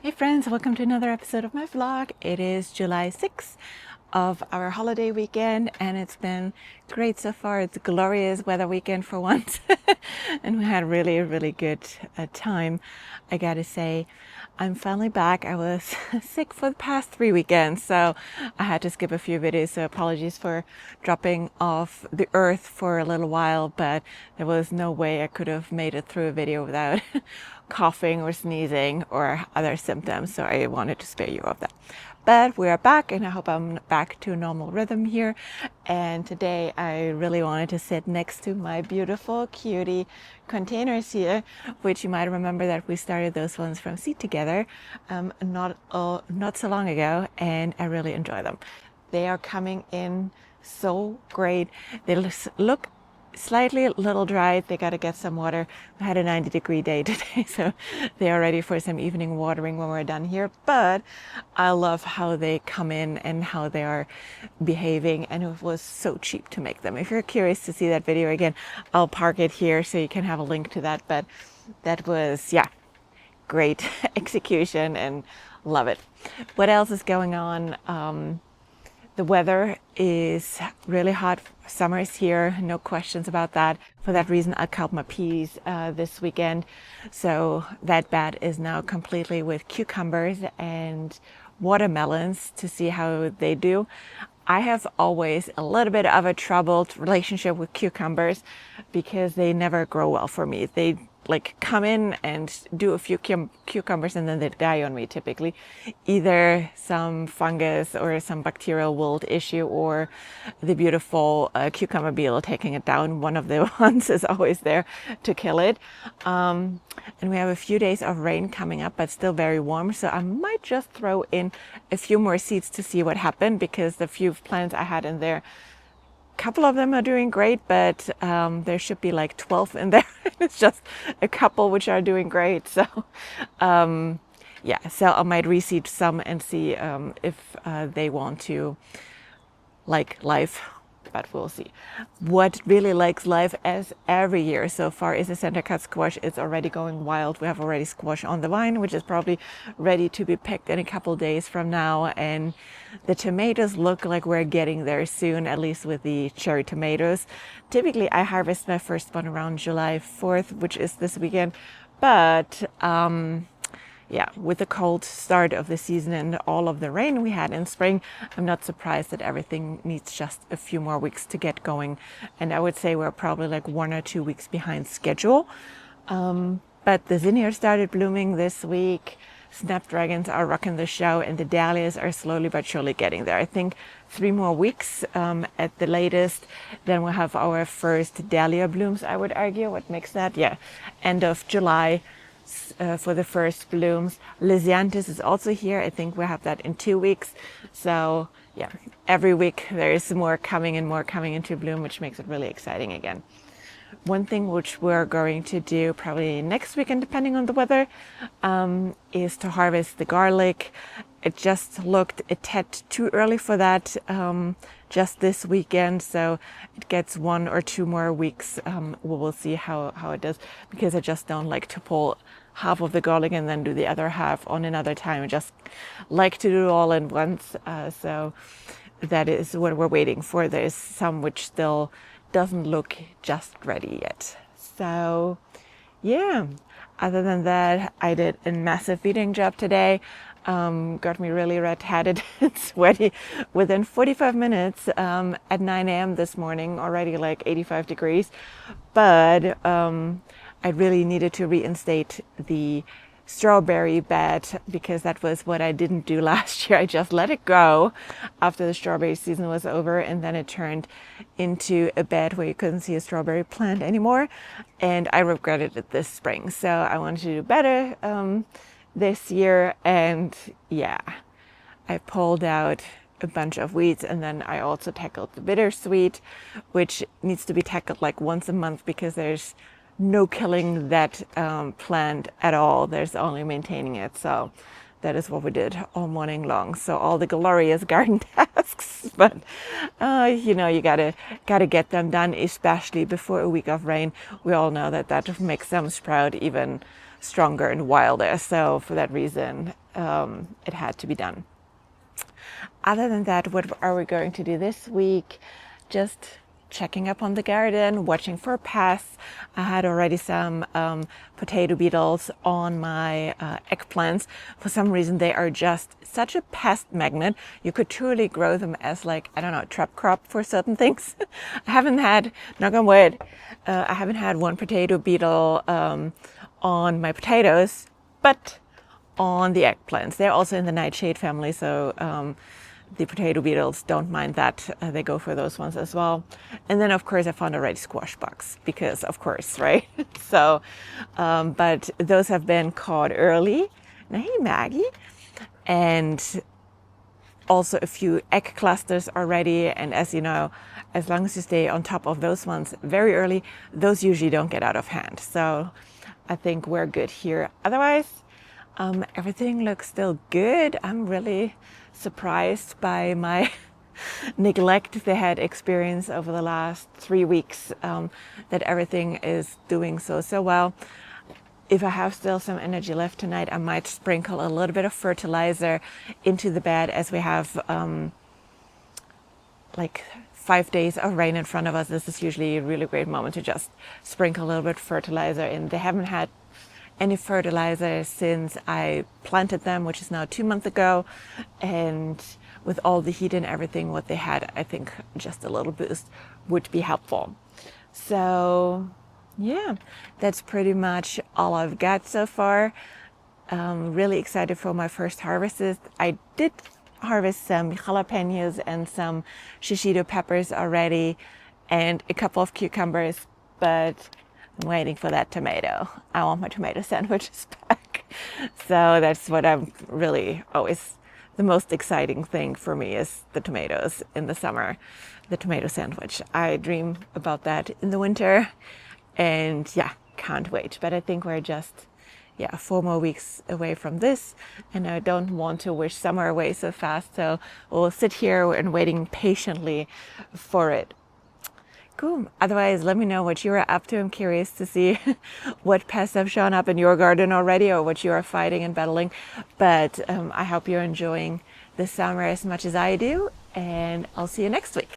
Hey friends, welcome to another episode of my vlog. It is July 6th of our holiday weekend and it's been great so far. It's a glorious weather weekend for once and we had really good time. I gotta say, I'm finally back. I was sick for the past 3 weekends, so I had to skip a few videos, so apologies for dropping off the earth for a little while, but there was no way I could have made it through a video without coughing or sneezing or other symptoms, so I wanted to spare you of that. But we are back and I hope I'm back to a normal rhythm here. And today I really wanted to sit next to my beautiful cutie containers here, which you might remember that we started those ones from seed together not so long ago, and I really enjoy them. They are coming in so great. They look slightly a little dry. They got to get some water. We had a 90-degree day today, so they are ready for some evening watering when we're done here. But I love how they come in and how they are behaving, and it was so cheap to make them. If you're curious to see that video again, I'll park it here so you can have a link to that. But that was, yeah, great execution and love it. What else is going on? The weather is really hot. Summer is here, no questions about that. For that reason, I cut my peas this weekend. So that bed is now completely with cucumbers and watermelons to see how they do. I have always a little bit of a troubled relationship with cucumbers because they never grow well for me. They like come in and do a few cucumbers and then they die on me typically. Either some fungus or some bacterial wilt issue or the beautiful cucumber beetle taking it down. One of the ones is always there to kill it. And we have a few days of rain coming up, but still very warm. So I might just throw in a few more seeds to see what happened, because the few plants I had in there, couple of them are doing great, but there should be like 12 in there. It's just a couple which are doing great. So yeah, so I might reseed some and see if they want to like life, but we'll see. What really likes life as every year so far is the center cut squash. It's already going wild. We have already squash on the vine, which is probably ready to be picked in a couple days from now. And the tomatoes look like we're getting there soon, at least with the cherry tomatoes. Typically, I harvest my first one around July 4th, which is this weekend. But yeah, with the cold start of the season and all of the rain we had in spring, I'm not surprised that everything needs just a few more weeks to get going. And I would say we're probably like 1 or 2 weeks behind schedule. But the zinnias started blooming this week. Snapdragons are rocking the show, and the dahlias are slowly but surely getting there. I think 3 more weeks at the latest, then we'll have our first dahlia blooms, I would argue. What makes that? Yeah, end of July. For the first blooms. Lysianthus is also here. I think we'll have that in 2 weeks. So yeah, every week there is more coming into bloom, which makes it really exciting again. One thing which we're going to do probably next weekend, depending on the weather, is to harvest the garlic. It just looked a tad too early for that just this weekend, so it gets 1 or 2 more weeks. We will see how it does, because I just don't like to pull half of the garlic and then do the other half on another time. I just like to do it all in once. So that is what we're waiting for. There's some which still doesn't look just ready yet. So yeah, other than that, I did a massive feeding job today. Got me really red-headed and sweaty within 45 minutes at 9 a.m. this morning, already like 85 degrees. But I really needed to reinstate the strawberry bed, because that was what I didn't do last year. I just let it go after the strawberry season was over, and then it turned into a bed where you couldn't see a strawberry plant anymore, and I regretted it this spring. So I wanted to do better this year, and yeah, I pulled out a bunch of weeds, and then I also tackled the bittersweet, which needs to be tackled like once a month, because there's no killing that plant at all. There's only maintaining it. So that is what we did all morning long. So all the glorious garden tasks, but you know, you gotta get them done, especially before a week of rain. We all know that makes them sprout even stronger and wilder. So for that reason, it had to be done. Other than that, what are we going to do this week? Just checking up on the garden, watching for pests. I had already some potato beetles on my eggplants. For some reason, they are just such a pest magnet. You could truly grow them as like, I don't know, trap crop for certain things. I haven't had, knock on wood, I haven't had one potato beetle on my potatoes, but on the eggplants. They're also in the nightshade family, so the potato beetles don't mind that. They go for those ones as well. And then, of course, I found already squash bugs because, of course, right? So, but those have been caught early. Now, hey, Maggie. And also a few egg clusters already. And as you know, as long as you stay on top of those ones very early, those usually don't get out of hand. So I think we're good here. Otherwise, everything looks still good. I'm really surprised by my neglect they had experienced over the last 3 weeks, that everything is doing so well. If I have still some energy left tonight, I might sprinkle a little bit of fertilizer into the bed, as we have like 5 days of rain in front of us. This is usually a really great moment to just sprinkle a little bit of fertilizer in. They haven't had any fertilizer since I planted them, which is now 2 months ago. And with all the heat and everything what they had, I think just a little boost would be helpful. So yeah, that's pretty much all I've got so far. Really excited for my first harvests. I did harvest some jalapenos and some shishito peppers already, and a couple of cucumbers, but I'm waiting for that tomato. I want my tomato sandwiches back. So that's what I'm really always, the most exciting thing for me is the tomatoes in the summer, the tomato sandwich. I dream about that in the winter, and yeah, can't wait. But I think we're just 4 more weeks away from this, and I don't want to wish summer away so fast. So we'll sit here and waiting patiently for it. Cool. Otherwise, let me know what you are up to. I'm curious to see what pests have shown up in your garden already, or what you are fighting and battling. But I hope you're enjoying the summer as much as I do, and I'll see you next week.